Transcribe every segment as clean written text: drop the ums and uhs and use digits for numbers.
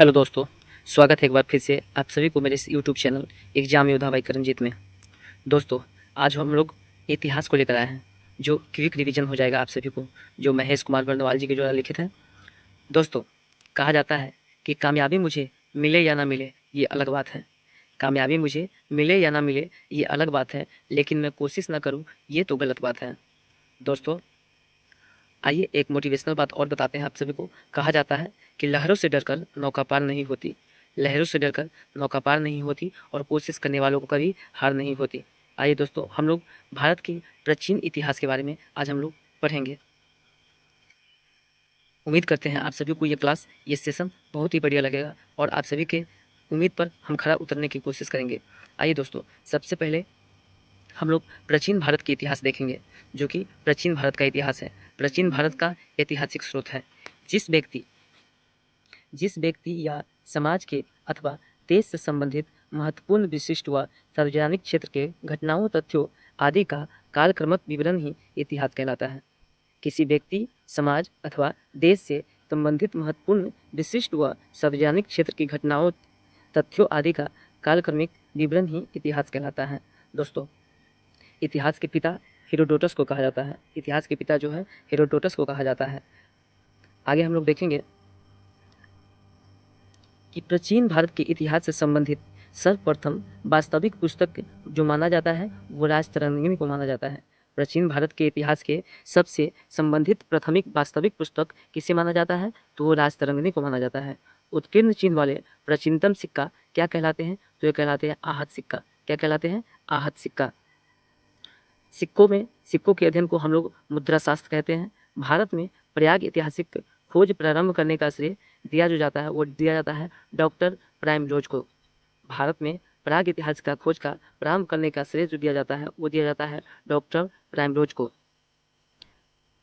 Hello दोस्तों, स्वागत है एक बार फिर से आप सभी को मेरे इस यूट्यूब चैनल एग्जाम योद्धा बाई करणजीत में। दोस्तों, आज हम लोग इतिहास को लेकर आए हैं, जो क्विक रिवीजन हो जाएगा आप सभी को, जो महेश कुमार बर्नवाल जी के द्वारा लिखित है। दोस्तों, कहा जाता है कि कामयाबी मुझे मिले या ना मिले ये अलग बात है। कामयाबी मुझे मिले या ना मिले ये अलग बात है, लेकिन मैं कोशिश ना करूँ ये तो गलत बात है। दोस्तों, आइए एक मोटिवेशनल बात और बताते हैं आप सभी को। कहा जाता है कि लहरों से डरकर नौका पार नहीं होती, लहरों से डरकर नौका पार नहीं होती और कोशिश करने वालों को कभी हार नहीं होती। आइए दोस्तों, हम लोग भारत के प्राचीन इतिहास के बारे में आज हम लोग पढ़ेंगे। उम्मीद करते हैं आप सभी को ये सेशन बहुत ही बढ़िया लगेगा और आप सभी के उम्मीद पर हम खरा उतरने की कोशिश करेंगे। आइए दोस्तों, सबसे पहले हम लोग प्राचीन भारत के इतिहास देखेंगे, जो कि प्राचीन भारत का इतिहास है, प्राचीन भारत का ऐतिहासिक स्रोत है। जिस व्यक्ति या समाज के अथवा देश से संबंधित महत्वपूर्ण विशिष्ट व सार्वजनिक क्षेत्र के घटनाओं, तथ्यों आदि का कालक्रमिक विवरण ही इतिहास कहलाता है। किसी व्यक्ति, समाज अथवा देश से संबंधित महत्वपूर्ण विशिष्ट व सार्वजनिक क्षेत्र की घटनाओं, तथ्यों आदि का कालक्रमिक विवरण ही इतिहास कहलाता है। दोस्तों, इतिहास के पिता हेरोडोटस को कहा जाता है। इतिहास के पिता जो है हेरोडोटस को कहा जाता है। आगे हम लोग देखेंगे कि प्राचीन भारत के इतिहास से संबंधित सर्वप्रथम वास्तविक पुस्तक जो माना जाता है वो राजतरंगिणी को माना जाता है। प्राचीन भारत के इतिहास के सबसे संबंधित प्राथमिक वास्तविक पुस्तक किसे माना जाता है, तो वो राजतरंगिणी को माना जाता है। उत्कीर्ण चिन्ह वाले प्राचीनतम सिक्का क्या कहलाते हैं, तो ये कहलाते हैं आहत सिक्का। क्या कहलाते हैं? आहत सिक्का। सिक्कों के अध्ययन को हम लोग मुद्रा शास्त्र कहते हैं। भारत में प्रयाग ऐतिहासिक खोज प्रारंभ करने का श्रेय दिया जाता है डॉक्टर प्राइमरोज को। भारत में प्राग इतिहास का खोज का प्रारंभ करने का श्रेय जो दिया जाता है डॉक्टर प्राइमरोज को।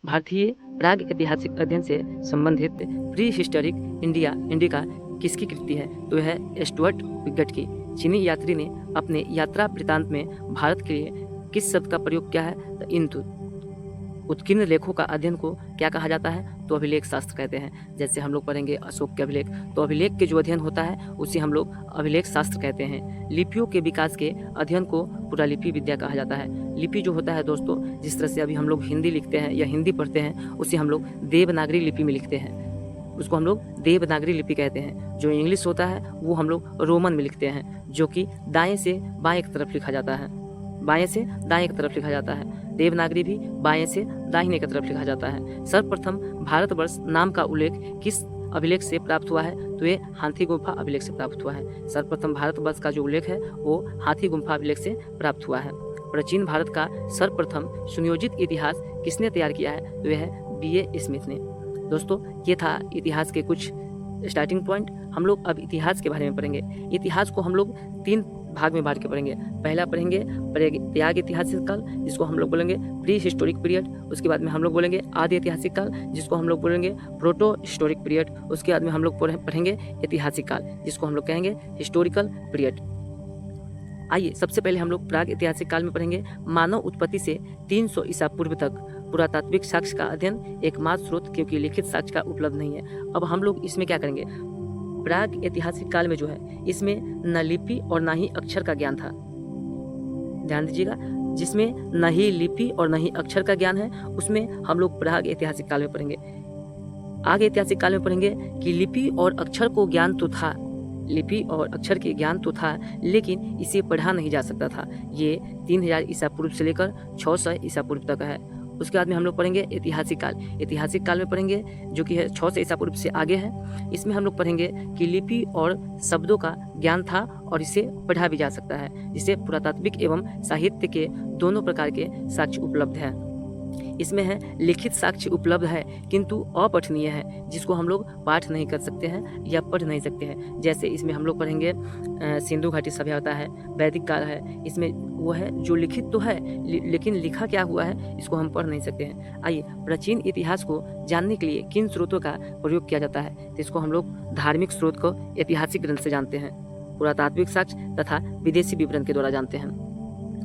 भारतीय प्राग ऐतिहासिक अध्ययन से संबंधित प्री हिस्टोरिक इंडिका किसकी कृति है, तो यह स्टुअर्ट विगट की। चीनी यात्री ने अपने यात्रा वृत्तांत में भारत के लिए किस शब्द का प्रयोग किया है, तो इंदु। उत्कीर्ण लेखों का अध्ययन को क्या कहा जाता है, तो अभिलेख शास्त्र कहते हैं। जैसे हम लोग पढ़ेंगे अशोक के अभिलेख, तो अभिलेख के जो अध्ययन होता है उसे हम लोग अभिलेख शास्त्र कहते हैं। लिपियों के विकास के अध्ययन को पुरालिपि विद्या कहा जाता है। लिपि जो होता है दोस्तों, जिस तरह से अभी हम लोग हिंदी लिखते हैं या हिंदी पढ़ते हैं, उसे हम लोग देवनागरी लिपि में लिखते हैं, उसको हम लोग देवनागरी लिपि कहते हैं। जो इंग्लिश होता है वो हम लोग रोमन में लिखते हैं, जो कि दाएं से बाएं की तरफ लिखा जाता है, बाएं से दाएं की तरफ लिखा जाता है। देवनागरी भी बाएं से दाहिने की तरफ लिखा जाता है। सर्वप्रथम भारतवर्ष नाम का उल्लेख किस अभिलेख से प्राप्त हुआ है, तो ये हाथी गुम्फा अभिलेख से प्राप्त हुआ है। सर्वप्रथम भारतवर्ष का जो उल्लेख है वो हाथी गुम्फा अभिलेख से प्राप्त हुआ है। प्राचीन भारत का सर्वप्रथम सुनियोजित इतिहास किसने तैयार किया है, तो यह है B.A. स्मिथ ने। दोस्तों, ये था इतिहास के कुछ स्टार्टिंग पॉइंट। हम लोग अब इतिहास के बारे में पढ़ेंगे। इतिहास को हम लोग 3 भाग में बांट के पढ़ेंगे। पहला पढ़ेंगे प्रयाग ऐतिहासिक काल, जिसको हम लोग बोलेंगे प्री हिस्टोरिक पीरियड। उसके बाद में हम लोग बोलेंगे आदि ऐतिहासिक काल, जिसको हम लोग बोलेंगे प्रोटो हिस्टोरिक पीरियड। उसके बाद में हम लोग पढ़ेंगे ऐतिहासिक काल, जिसको हम लोग कहेंगे हिस्टोरिकल पीरियड। आइए सबसे पहले हम लोग प्राग ऐतिहासिक काल में पढ़ेंगे। मानव उत्पत्ति से 300 ईसा पूर्व तक पुरातात्विक साक्ष्य का अध्ययन एकमात्र स्रोत, क्योंकि लिखित साक्ष्य का उपलब्ध नहीं है। अब हम लोग इसमें क्या करेंगे, प्राग ऐतिहासिक काल में जो है इसमें न लिपि और न ही अक्षर का ज्ञान था। ध्यान दीजिएगा, जिसमें न ही लिपि और न ही अक्षर का ज्ञान है, उसमें हम लोग प्राग ऐतिहासिक काल में पढ़ेंगे। आगे ऐतिहासिक काल में पढ़ेंगे कि लिपि और अक्षर को ज्ञान तो था, लिपि और अक्षर के ज्ञान तो था, लेकिन इसे पढ़ा नहीं जा सकता था। ये 3000 ईसा पूर्व से लेकर 600 ईसा पूर्व तक है। उसके बाद में हम लोग पढ़ेंगे ऐतिहासिक काल। ऐतिहासिक काल में पढ़ेंगे जो कि है 600 ईसा पूर्व से आगे है। इसमें हम लोग पढ़ेंगे कि लिपि और शब्दों का ज्ञान था और इसे पढ़ा भी जा सकता है, जिसे पुरातात्विक एवं साहित्य के दोनों प्रकार के साक्ष्य उपलब्ध है। इसमें है लिखित साक्ष्य उपलब्ध है किंतु अपठनीय है, जिसको हम लोग पाठ नहीं कर सकते हैं या पढ़ नहीं सकते हैं। जैसे इसमें हम लोग पढ़ेंगे सिंधु घाटी सभ्यता है, वैदिक काल है, इसमें वो है जो लिखित तो है लेकिन लिखा क्या हुआ है इसको हम पढ़ नहीं सकते हैं। आइए प्राचीन इतिहास को जानने के लिए किन स्रोतों का प्रयोग किया जाता है, तो इसको हम लोग धार्मिक स्रोत को ऐतिहासिक ग्रंथ से जानते हैं, पुरातात्विक साक्ष्य तथा विदेशी विवरण के द्वारा जानते हैं।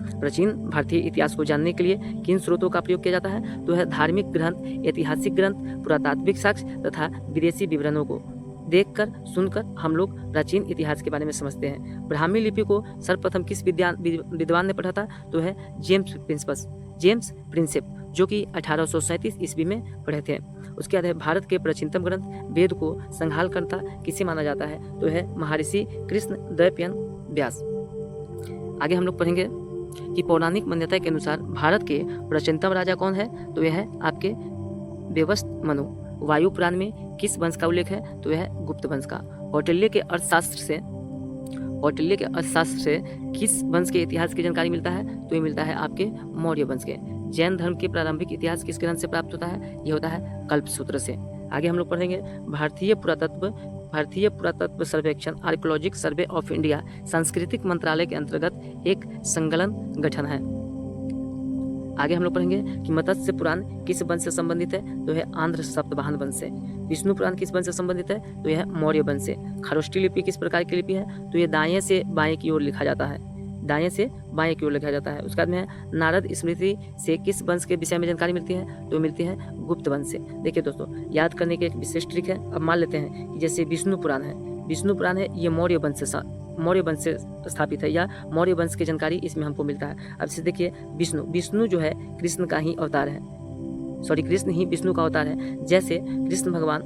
प्राचीन भारतीय इतिहास को जानने के लिए किन स्रोतों का प्रयोग किया जाता है, तो है धार्मिक ग्रंथ, ऐतिहासिक ग्रंथ, पुरातात्विक साक्ष्य तथा विदेशी विवरणों को देखकर सुनकर हम लोग प्राचीन इतिहास के बारे में समझते हैं। ब्राह्मी लिपि को सर्वप्रथम किस विद्वान ने पढ़ा था? तो है जेम्स प्रिंसेप, जो कि 1837 ईस्वी में पढ़े थे। उसके बाद है भारत के प्राचीनतम ग्रंथ वेद को संकलनकर्ता किसे माना जाता है? तो है महर्षि कृष्ण द्वैपायन व्यास। आगे हम लोग पढ़ेंगे कि पौराणिक मान्यता के अनुसार भारत के प्राचीनतम राजा कौन है? तो यह है आपके व्यवस्थ मनु। वायु पुराण में किस वंश का उल्लेख है? तो यह है गुप्त वंश का। कौटिल्य के अर्थशास्त्र से किस वंश के इतिहास की जानकारी मिलता है? तो ये मिलता है आपके मौर्य वंश के। जैन धर्म के प्रारंभिक इतिहास किस ग्रंथ से प्राप्त होता है? ये होता है कल्पसूत्र से। आगे हम लोग पढ़ेंगे भारतीय पुरातत्व सर्वेक्षण आर्कियोलॉजिकल सर्वे ऑफ इंडिया सांस्कृतिक मंत्रालय के अंतर्गत एक संकलन गठन है। आगे हम लोग पढ़ेंगे कि मत्स्य पुराण किस वंश से संबंधित है? तो यह आंध्र सप्तवाहन वंश से। विष्णु पुराण किस वंश से संबंधित है? तो यह मौर्य वंश से। खरोष्ठी लिपि किस प्रकार की लिपि है? तो यह दाएं से बाएं की ओर लिखा जाता है। उसके बाद में नारद स्मृति से किस वंश के विषय में जानकारी मिलती है? तो मिलती है गुप्त वंश से। देखिए दोस्तों, याद करने की एक विशेष ट्रिक है। अब मान लेते हैं कि जैसे विष्णु पुराण है, ये मौर्य वंश से स्थापित है, या मौर्य वंश की जानकारी इसमें हमको मिलता है। अब से देखिए, विष्णु जो है कृष्ण का ही अवतार है, कृष्ण ही विष्णु का अवतार है। जैसे कृष्ण भगवान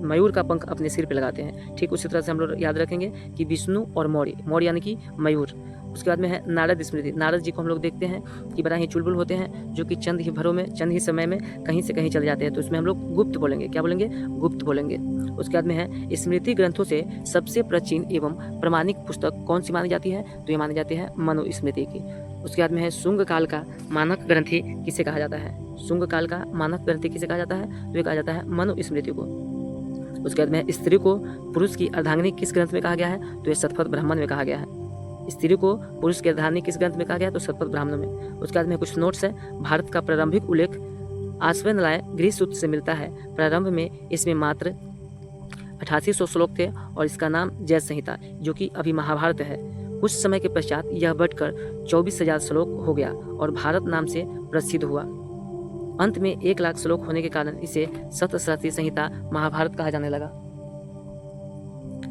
मयूर का पंख अपने सिर पे लगाते हैं, ठीक उसी तरह से हम लोग याद रखेंगे कि विष्णु और मौर्य यानी कि मयूर। उसके बाद में है नारद स्मृति। नारद जी को हम लोग देखते हैं कि बड़ा ही चुलबुल होते हैं, जो कि चंद ही समय में कहीं से कहीं चले जाते हैं, तो इसमें हम लोग गुप्त बोलेंगे। क्या बोलेंगे? गुप्त बोलेंगे। उसके बाद में है स्मृति ग्रंथों से सबसे प्राचीन एवं प्रमाणिक पुस्तक कौन सी मानी जाती है? तो ये मानी जाती है मनुस्मृति की। उसके बाद में है शुंग काल का मानक ग्रंथि किसे कहा जाता है? तो ये कहा जाता है मनुस्मृति को। उसके बाद में स्त्री को पुरुष की अर्धांगिनी किस ग्रंथ में कहा गया है? तो ये शतपथ ब्राह्मण में कहा गया है। स्त्री को पुरुष की अर्धांगिनी किस ग्रंथ में कहा गया? तो शतपथ ब्राह्मण में। उसके बाद में कुछ नोट्स है। भारत का प्रारंभिक उल्लेख आश्वनालय गृह सूत्र से मिलता है। प्रारंभ में इसमें मात्र 8800 श्लोक थे और इसका नाम जय संहिता, जो कि अभी महाभारत है। कुछ समय के पश्चात यह बढ़कर 24,000 श्लोक हो गया और भारत नाम से प्रसिद्ध हुआ। अंत में 1 लाख श्लोक होने के कारण इसे सप्तशती संहिता महाभारत कहा जाने लगा।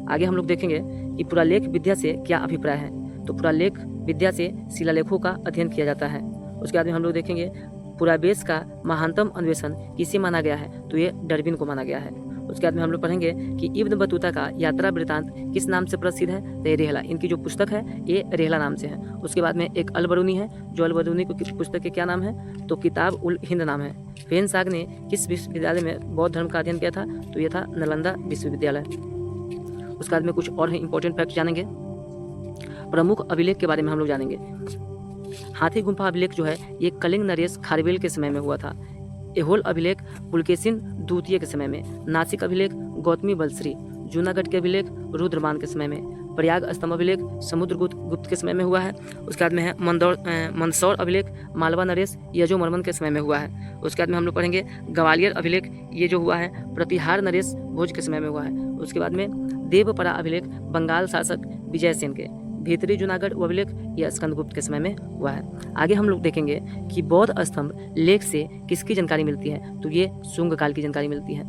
आगे हम लोग देखेंगे कि पुरालेख विद्या से क्या अभिप्राय है। तो पुरालेख विद्या से शिलालेखों का अध्ययन किया जाता है। उसके बाद में हम लोग देखेंगे पुरावेश का महानतम अन्वेषण किसे माना गया है? तो ये डार्विन को माना गया है। उसके बाद में हम लोग पढ़ेंगे कि इब्न बतूता का यात्रा वृत्तांत किस नाम से प्रसिद्ध है? तो ये रेहला। इनकी जो पुस्तक है ये रेहला नाम से है। उसके बाद में एक अल-बरूनी है, जो अल-बरूनी को किस पुस्तक के क्या नाम है? तो किताब उल हिंद नाम है। फेनसाग ने किस विश्वविद्यालय में बौद्ध धर्म का अध्ययन किया था? तो ये था नालंदा विश्वविद्यालय। उसके बाद में कुछ और इंपॉर्टेंट फैक्ट जानेंगे। प्रमुख अभिलेख के बारे में हम लोग जानेंगे। हाथी गुम्फा अभिलेख जो है ये कलिंग नरेश खारवेल के समय में हुआ था। एहोल अभिलेख पुलकेशिन द्वितीय के समय में। नासिक अभिलेख गौतमी बलश्री। जूनागढ़ के अभिलेख रुद्रमान के समय में। प्रयाग स्तंभ अभिलेख समुद्रगुप्त के समय में हुआ है। उसके बाद में है मंदसौर अभिलेख मालवा नरेश यजोवर्मन के समय में हुआ है। उसके बाद में हम लोग पढ़ेंगे ग्वालियर अभिलेख, ये जो हुआ है प्रतिहार नरेश भोज के समय में हुआ है। उसके बाद में देवपरा अभिलेख बंगाल शासक विजय सेन के। भीतरी जूनागढ़ अभिलेख यह स्कंदगुप्त के समय में हुआ है। आगे हम लोग देखेंगे कि बौद्ध स्तंभ लेख से किसकी जानकारी मिलती है? तो ये शुंग काल की जानकारी मिलती है।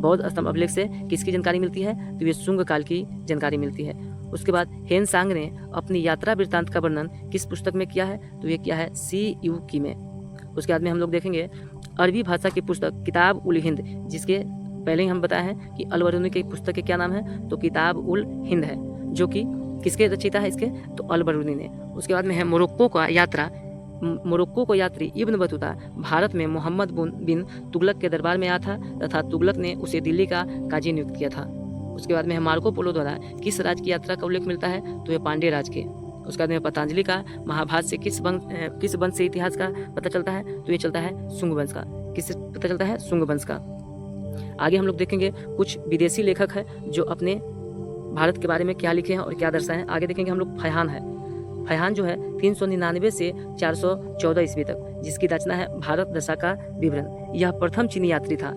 बौद्ध स्तंभ अभिलेख से किसकी जानकारी मिलती है? तो ये शुंग काल की जानकारी मिलती है। उसके बाद हेनसांग ने अपनी यात्रा वृत्तांत का वर्णन किस पुस्तक में किया है? तो ये किया है सी.यू. की में। उसके बाद में हम लोग देखेंगे अरबी भाषा की पुस्तक किताब उल हिंद, जिसके पहले ही हम बताए हैं कि अल-बरूनी की पुस्तक के क्या नाम है? तो किताब उल हिंद है, जो कि किसके रचयिता है इसके? तो अल-बरूनी ने। उसके बाद में है मोरक्को को यात्री इब्न बतूता भारत में मोहम्मद बिन तुगलक के दरबार में आया था तथा तुगलक ने उसे दिल्ली का काजी नियुक्त किया था। उसके बाद में है मार्को पोलो द्वारा किस राज्य की यात्रा का उल्लेख मिलता है? तो ये पांड्य राज्य के। उसके बाद में पतंजलि का महाभारत से किस वंश से इतिहास का पता चलता है? तो ये चलता है शुंग वंश का। किससे पता चलता है? शुंग वंश का। आगे हम लोग देखेंगे कुछ विदेशी लेखक है जो अपने भारत के बारे में क्या लिखे हैं और क्या दर्शाए हैं। आगे देखेंगे हम लोग फैहान है। फैहान जो है 399 से 414 ईस्वी तक, जिसकी रचना है भारत दशा का विवरण। यह प्रथम चीनी यात्री था।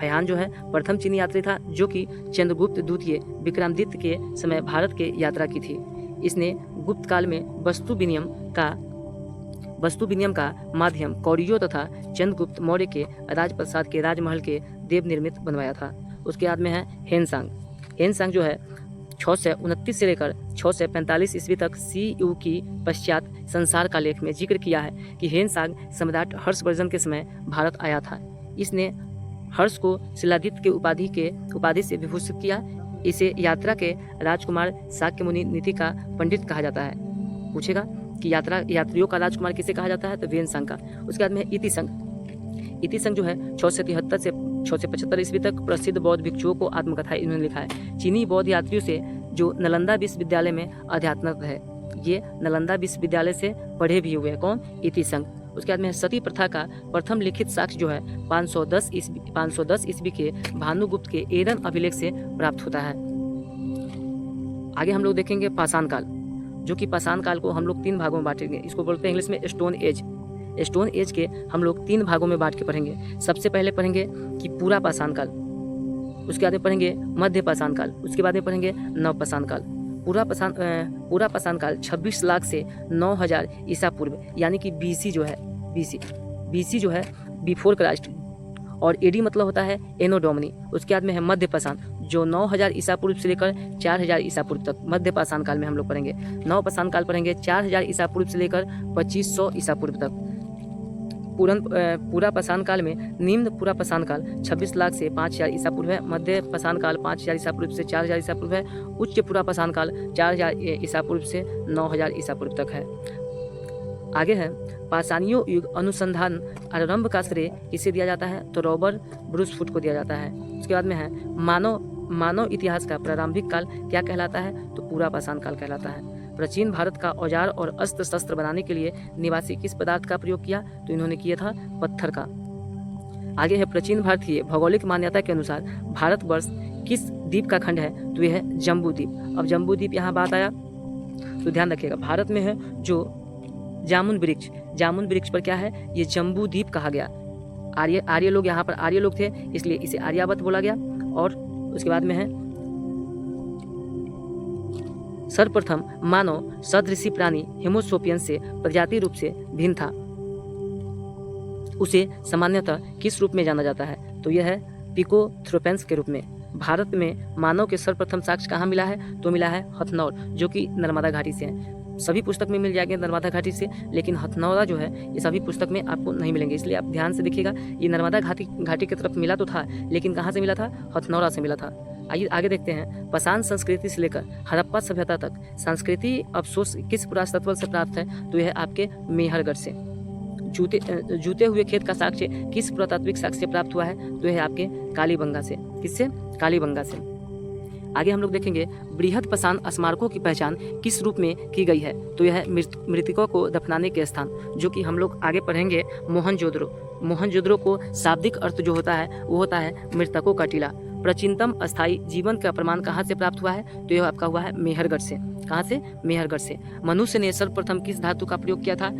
फैहान जो है प्रथम चीनी यात्री था, जो कि चंद्रगुप्त द्वितीय विक्रमादित्य के समय भारत के यात्रा की थी। इसने गुप्त काल में वस्तु विनिमय का माध्यम कौरियों तथा चंद्रगुप्त मौर्य के राजप्रसाद के राजमहल के देव निर्मित बनवाया था। उसके बाद में है हेनसांग। हेनसांग जो है 629 से लेकर 645 ईस्वी तक CU की पश्चात संसार का लेख में जिक्र किया है कि हेनसांग सम्राट हर्षवर्धन के समय भारत आया था। इसने हर्ष को शिलादित्य के उपाधि से विभूषित किया। इसे यात्रा के राजकुमार शाक्य मुनि नीति का पंडित कहा जाता है। पूछेगा कि यात्रियों का राजकुमार किसे कहा जाता है, तो हेनसांग का। उसके बाद में इतिसंग जो है 673 से 675 ईस्वी तक प्रसिद्ध बौद्ध भिक्षुओं को आत्मकथा इन्होंने लिखा है। चीनी बौद्ध यात्रियों से जो नालंदा विश्वविद्यालय में अध्यात्मक है, ये नालंदा विश्वविद्यालय से पढ़े भी हुए हैं। कौन? इतिसंग। उसके बाद में सती प्रथा का प्रथम लिखित साक्ष्य जो है 510 ईस्वी के भानुगुप्त के एरन अभिलेख से प्राप्त होता है। आगे हम लोग देखेंगे पाषाण काल, जो कि पाषाण काल को हम लोग 3 भागों में बांटेंगे। इसको बोलते हैं इंग्लिश में स्टोन एज। स्टोन एज के हम लोग 3 भागों में बांट के पढ़ेंगे। सबसे पहले पढ़ेंगे कि पूरा पाषाण काल, उसके बाद में पढ़ेंगे मध्य पाषाण काल, उसके बाद में पढ़ेंगे नव पाषाण काल। पूरा पाषाण काल 26 लाख से 9000 ईसा पूर्व यानी कि BC जो है BC जो है बिफोर क्राइस्ट, और AD मतलब होता है एनो डोमिनी। उसके बाद में है मध्य पाषाण जो 9000 ईसा पूर्व से लेकर 4000 ईसा पूर्व तक मध्य पाषाण काल में हम लोग पढ़ेंगे। नव पाषाण काल पढ़ेंगे 4000 ईसा पूर्व से लेकर 2500 ईसा पूर्व तक। पूरा पाषाण काल में निम्न पूरा पाषाण काल 26 लाख से 5000 ईसा पूर्व है। मध्य पाषाण काल 5000 ईसा पूर्व से 4000 ईसा पूर्व है। उच्च पूरा पाषाण काल 4000 ईसा पूर्व से 9000 ईसा पूर्व तक है। आगे है पाषाणीय युग अनुसंधान आरंभ का श्रेय किसे दिया जाता है, तो रॉबर्ट ब्रूसफुट को दिया जाता है। उसके बाद में है मानव इतिहास का प्रारंभिक काल क्या कहलाता है, तो पूरा पाषाण काल कहलाता है। प्राचीन भारत का औजार और अस्त्र शस्त्र बनाने के लिए निवासी किस पदार्थ का प्रयोग किया, तो इन्होंने किया था पत्थर का। आगे है प्राचीन भारतीय भौगोलिक मान्यता के अनुसार भारतवर्ष किस द्वीप का खंड है, तो यह है जम्बू द्वीप। अब जम्बू द्वीप यहाँ बात आया तो ध्यान रखिएगा, भारत में है जो जामुन वृक्ष पर क्या है, ये जम्बू द्वीप कहा गया। आर्य लोग यहाँ पर आर्य लोग थे, इसलिए इसे आर्यावर्त बोला गया। और उसके बाद में है सर्वप्रथम मानव सदृशी प्राणी हेमोसोपियन से प्रजाति रूप से भिन्न था, उसे सामान्यतः किस रूप में जाना जाता है, तो यह है पिकोथ्रोपेंस के रूप में। भारत में मानव के सर्वप्रथम साक्ष्य कहाँ मिला है, तो मिला है हथनौर, जो कि नर्मदा घाटी से है। सभी पुस्तक में मिल जाएंगे नर्मदा घाटी से, लेकिन हथनौरा जो है ये सभी पुस्तक में आपको नहीं मिलेंगे, इसलिए आप ध्यान से देखिएगा। ये नर्मदा घाटी की तरफ मिला तो था, लेकिन कहाँ से मिला था, हथनौरा से मिला था। आइए आगे देखते हैं, पाषाण संस्कृति से लेकर हड़प्पा सभ्यता तक संस्कृति अवशेष किस पुरातत्व से प्राप्त है, तो यह आपके मेहरगढ़ से। जूते हुए खेत का साक्ष्य किस पुरातात्विक साक्ष्य से प्राप्त हुआ है, तो यह आपके कालीबंगा से। किससे? कालीबंगा से। आगे हम लोग देखेंगे बृहद पाषाण स्मारकों की पहचान किस रूप में की गई है, तो यह है मृतकों को दफनाने के स्थान, जो कि हम लोग आगे पढ़ेंगे मोहनजोदड़ो को शाब्दिक अर्थ जो होता है वो होता है मृतकों का टीला। प्राचीनतम अस्थायी जीवन का प्रमाण कहाँ से प्राप्त हुआ है, तो यह आपका हुआ है मेहरगढ़ से। कहाँ से? मेहरगढ़ से। मनुष्य ने सर्वप्रथम किस धातु का प्रयोग किया था,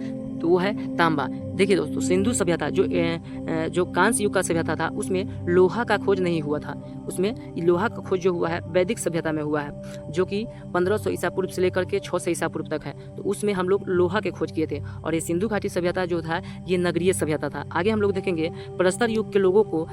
तो वो है तांबा। देखिए दोस्तों, सिंधु सभ्यता जो कांस्य युग का सभ्यता था, उसमें लोहा का खोज नहीं हुआ था। उसमें लोहा का खोज जो हुआ है वैदिक सभ्यता में हुआ है, जो कि 1500 ईसा पूर्व से लेकर के 600 ईसा पूर्व तक है। तो उसमें हम लोग लोहा के खोज किए थे, और ये सिंधु घाटी सभ्यता जो था ये नगरीय सभ्यता था। आगे हम लोग देखेंगे प्रस्तर युग के लोगों को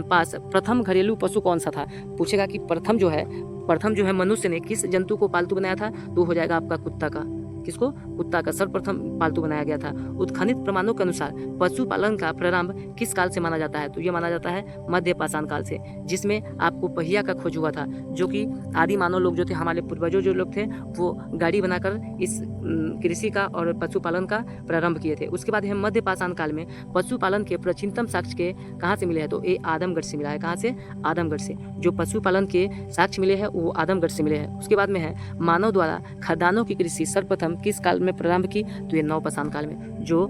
पास प्रथम घरेलू पशु कौन सा था। पूछेगा कि प्रथम जो है मनुष्य ने किस जंतु को पालतू बनाया था, तो हो जाएगा आपका कुत्ता का। किसको? कुत्ता का सर्वप्रथम पालतू बनाया गया था। उत्खनित प्रमाणों के अनुसार पशुपालन का प्रारंभ किस काल से माना जाता है, तो यह माना जाता है मध्य पाषाण काल से, जिसमें आपको पहिया का खोज हुआ था, जो कि आदि मानव लोग जो थे, हमारे पूर्वजों जो लोग थे, वो गाड़ी बनाकर इस कृषि का और पशुपालन का प्रारंभ किए थे। उसके बाद हम मध्य पाषाण काल में पशुपालन के प्राचीनतम साक्ष्य के कहाँ से मिले हैं, तो ये आदमगढ़ से मिला है। कहाँ से? आदमगढ़ से। जो पशुपालन के साक्ष्य मिले हैं वो आदमगढ़ से मिले हैं। उसके बाद में है मानव द्वारा खदानों की कृषि सर्वप्रथम किस काल में प्रारंभ की, तो ये नव पाषाण काल में। जो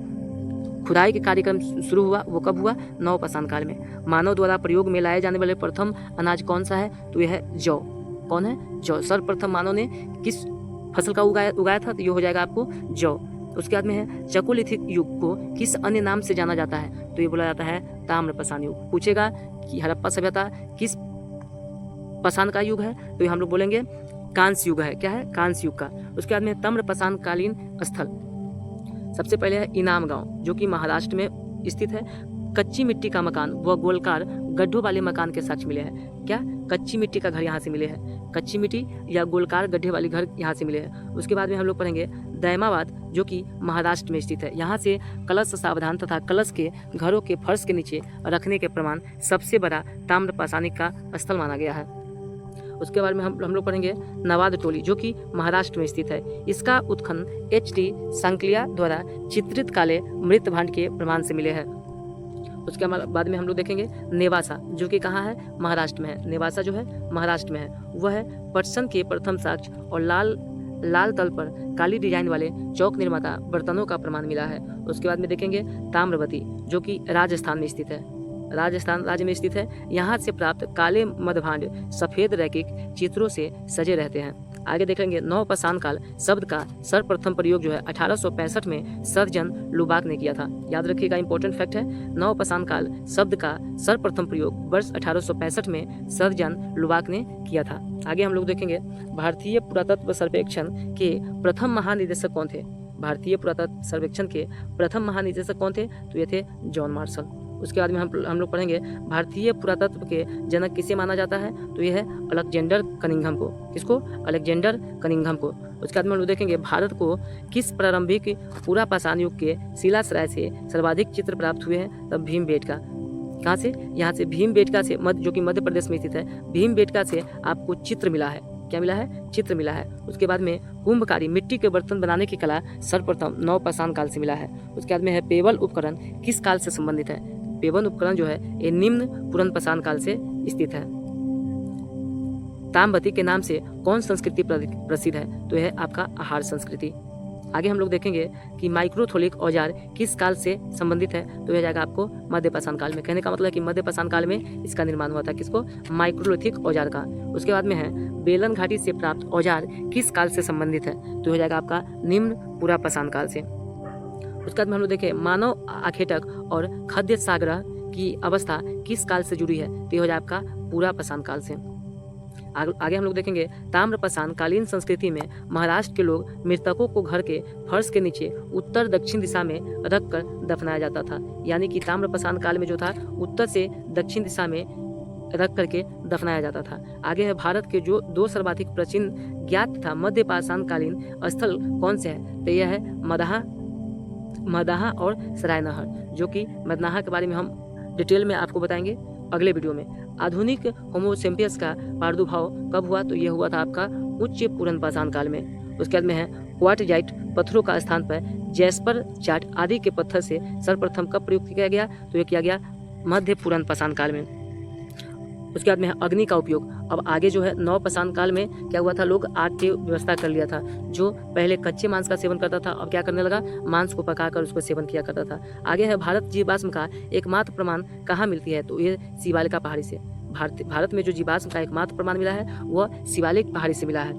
खुदाई के कार्यक्रम शुरू हुआ वो कब हुआ? नव पाषाण काल में। मानव द्वारा प्रयोग में लाए जाने वाले प्रथम अनाज कौन सा है, तो यह है जौ। कौन है? जौ। सर्वप्रथम मानव ने किस फसल का उगाया था, तो ये हो जाएगा आपको जौ। उसके बाद में है चकोलिथिक युग को किस अन्य नाम से जाना जाता है, तो ये बोला जाता है ताम्र पाषाण युग। पूछेगा कि हड़प्पा सभ्यता किस पाषाण का युग है, तो ये हम लोग बोलेंगे कांस्य युग है। क्या है? कांस्य युग का। उसके बाद में ताम्र पाषाण कालीन स्थल सबसे पहले है इनाम गांव, जो कि महाराष्ट्र में स्थित है। कच्ची मिट्टी का मकान व गोलकार गड्ढों वाले मकान के साक्ष्य मिले हैं। क्या? कच्ची मिट्टी का घर यहाँ से मिले हैं, कच्ची मिट्टी या गोलकार गड्ढे वाले घर यहाँ से मिले हैं। उसके बाद में हम लोग पढ़ेंगे दैमाबाद जो कि महाराष्ट्र में स्थित है। यहाँ से कलश सावधान तथा कलश के घरों के फर्श के नीचे रखने के प्रमाण सबसे बड़ा ताम्र पाषाणिक का स्थल माना गया है। उसके बाद में हम लोग पढ़ेंगे नवाद टोली जो कि महाराष्ट्र में स्थित है। इसका उत्खनन H.T. सांकलिया द्वारा चित्रित काले मृत भांड के प्रमाण से मिले हैं। उसके बाद में हम लोग देखेंगे नेवासा जो कि कहाँ है, महाराष्ट्र में है। नेवासा जो है महाराष्ट्र में है, वह है पटसन के प्रथम साक्ष्य और लाल तल पर काली डिजाइन वाले चौक निर्माता बर्तनों का प्रमाण मिला है। उसके बाद में देखेंगे ताम्रवती जो कि राजस्थान में स्थित है, राजस्थान राज्य में स्थित है। यहाँ से प्राप्त काले मधभांड सफेद रैखिक चित्रों से सजे रहते हैं। आगे देखेंगे नवपाषाण काल शब्द का सर्वप्रथम प्रयोग जो है 1865 में सर्जन लुबाक ने किया था। याद रखिएगा, इंपॉर्टेंट फैक्ट है, नवपाषाण काल शब्द का सर्वप्रथम प्रयोग वर्ष 1865 में सर्जन लुबाक ने किया था। आगे हम लोग देखेंगे भारतीय पुरातत्व सर्वेक्षण के प्रथम महानिदेशक कौन थे। भारतीय पुरातत्व सर्वेक्षण के प्रथम महानिदेशक कौन थे, तो ये थे जॉन मार्शल। उसके बाद में हम लोग पढ़ेंगे भारतीय पुरातत्व के जनक किसे माना जाता है, तो यह है अलेक्जेंडर कनिंघम को। किसको, अलेक्जेंडर कनिंघम को। उसके बाद में हम लोग देखेंगे भारत को किस प्रारंभिक पुरापाषाण युग के शिलाश्रय से सर्वाधिक चित्र प्राप्त हुए हैं, तब भीमबेटका। कहाँ से, यहाँ से भीमबेटका से, जो कि मध्य प्रदेश में स्थित है, भीमबेटका से आपको चित्र मिला है। क्या मिला है, चित्र मिला है। उसके बाद में कुंभकारी मिट्टी के बर्तन बनाने की कला सर्वप्रथम नवपाषाण काल से मिला है। उसके बाद में है पेवल उपकरण किस काल से संबंधित है। पेवन उपकरण जो है ये निम्न पुनर्पाषाण काल से स्थित है। ताम्रवती के नाम से कौन संस्कृति प्रसिद्ध है, तो यह आपका आहार संस्कृति। आगे हम लोग देखेंगे कि माइक्रोथोलिक औजार किस काल से संबंधित है, तो यह जाएगा आपको मध्यपाषाण काल में। कहने का मतलब है कि मध्यपाषाण काल में इसका निर्माण हुआ था। किसको, माइक्रोलिथिक औजार का। उसके बाद में है बेलन घाटी से प्राप्त औजार किस काल से संबंधित है, तो यह जाएगा आपका निम्न पुरापाषाण काल से। उसके बाद में हम लोग देखें मानव आखेटक और खाद्य संग्रह की अवस्था किस काल से जुड़ी है, तो यह हो जाए आपका पुरापाषाण काल से। आगे हम लोग देखेंगे ताम्रपाषाण कालीन संस्कृति में महाराष्ट्र के लोग मृतकों को घर के फर्श के नीचे उत्तर दक्षिण दिशा में रखकर दफनाया जाता था। यानी कि ताम्रपाषाण काल में जो था उत्तर से दक्षिण दिशा में रख करके दफनाया जाता था। आगे है भारत के जो दो सर्वाधिक प्राचीन ज्ञात था मध्यपाषाण कालीन स्थल कौन से है, तो यह है मदाहा और सरायनहर, जो कि मदनाहा के बारे में हम डिटेल में आपको बताएंगे अगले वीडियो में। आधुनिक होमोसेपियंस का प्रादुर्भाव कब हुआ, तो यह हुआ था आपका उच्च पुनर्पाषाण काल में। उसके बाद में है क्वार्टजाइट पत्थरों का स्थान पर जैस्पर चाट आदि के पत्थर से सर्वप्रथम कब प्रयोग किया गया, तो यह किया गया मध्य पुनर्पाषाण काल में। उसके बाद में है अग्नि का उपयोग। अब आगे जो है नवपाषाण काल में क्या हुआ था, लोग आग की व्यवस्था कर लिया था। जो पहले कच्चे मांस का सेवन करता था अब क्या करने लगा, मांस को पकाकर उसको सेवन किया करता था। आगे है भारत जीवाश्म का एकमात्र प्रमाण कहाँ मिलती है, तो ये शिवालिका पहाड़ी से। भारत में जो जीवाश्म का एकमात्र प्रमाण मिला है वह शिवालिक पहाड़ी से मिला है।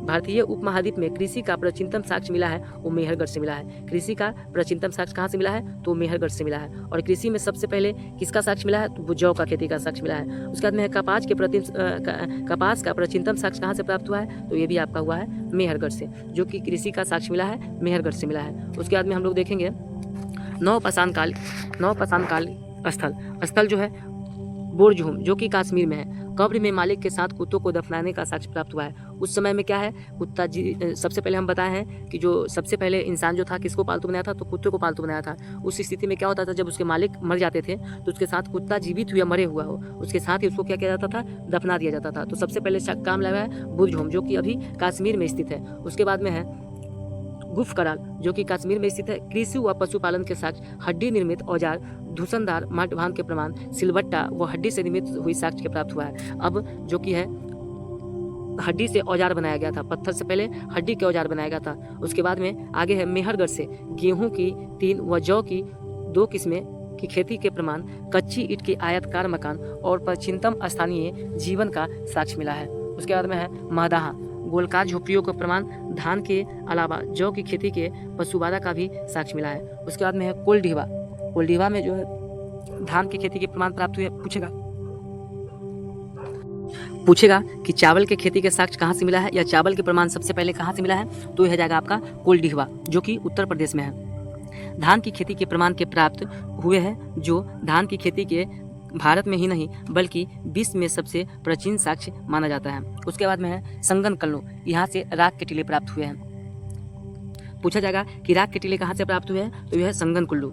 भारतीय उपमहाद्वीप में कृषि का प्राचीनतम साक्ष्य मिला है वो मेहरगढ़ से मिला है। कृषि का प्राचीनतम साक्ष्य कहाँ से मिला है, तो मेहरगढ़ से मिला है। और कृषि में सबसे पहले किसका साक्ष्य मिला है, तो जौ का खेती का साक्ष्य मिला है। उसके बाद में कपास का प्राचीनतम साक्ष्य कहाँ से प्राप्त हुआ है, तो ये भी आपका हुआ है मेहरगढ़ से, जो कि कृषि का साक्ष्य मिला है मेहरगढ़ से मिला है। उसके बाद में हम लोग देखेंगे नवपाषाण काल स्थल जो है बोरझूम जो कि कश्मीर में है। कब्र में मालिक के साथ कुत्तों को दफनाने का साक्ष्य प्राप्त हुआ है। उस समय में क्या है, कुत्ता सबसे पहले हम बताए हैं कि जो सबसे पहले इंसान जो था किसको पालतू बनाया था, तो कुत्ते को पालतू बनाया था। उस स्थिति में क्या होता था, जब उसके मालिक मर जाते थे तो उसके साथ कुत्ता जीवित हुआ मरे हुआ हो उसके साथ ही उसको क्या किया जाता था, दफना दिया जाता था। तो सबसे पहले काम लगा है बोरझूम जो कि अभी कश्मीर में स्थित है। उसके बाद में है गुफकराल जो कि कश्मीर में स्थित है। कृषि व पशुपालन के साक्ष्य हड्डी निर्मित औजार धूसनदार माटभान के प्रमाण सिलबट्टा व हड्डी से निर्मित हुई साक्ष्य के प्राप्त हुआ है। अब जो कि है हड्डी से औजार बनाया गया था, पत्थर से पहले हड्डी के औजार बनाया गया था। उसके बाद में आगे है मेहरगढ़ से गेहूं की 3 व जौ की 2 किस्में की खेती के प्रमाण, कच्ची ईंट की आयताकार मकान और प्राचीनतम स्थानीय जीवन का साक्ष्य मिला है। उसके बाद में है मदाहा गोलकार झोपड़ियों का प्रमाण, धान के अलावा जौ की खेती के पशुबादा का भी साक्ष्य मिला है। उसके बाद में है कोल्डिवा में जो है धान की खेती के प्रमाण प्राप्त हुए। पूछेगा कि चावल के खेती के साक्ष्य कहाँ से मिला है या चावल के प्रमाण सबसे पहले कहाँ से मिला है, तो यह जाएगा आपका कोल्डिवा जो कि उत्तर प्रदेश में है। धान की खेती के प्रमाण के प्राप्त हुए हैं जो धान की खेती के भारत में ही नहीं बल्कि विश्व में सबसे प्राचीन साक्ष्य माना जाता है। उसके बाद में है संगन कल्लू, यहाँ से राख के टीले प्राप्त हुए हैं। पूछा जाएगा कि राख के टीले कहाँ से प्राप्त हुए हैं, तो यह है संगन कुल्लू।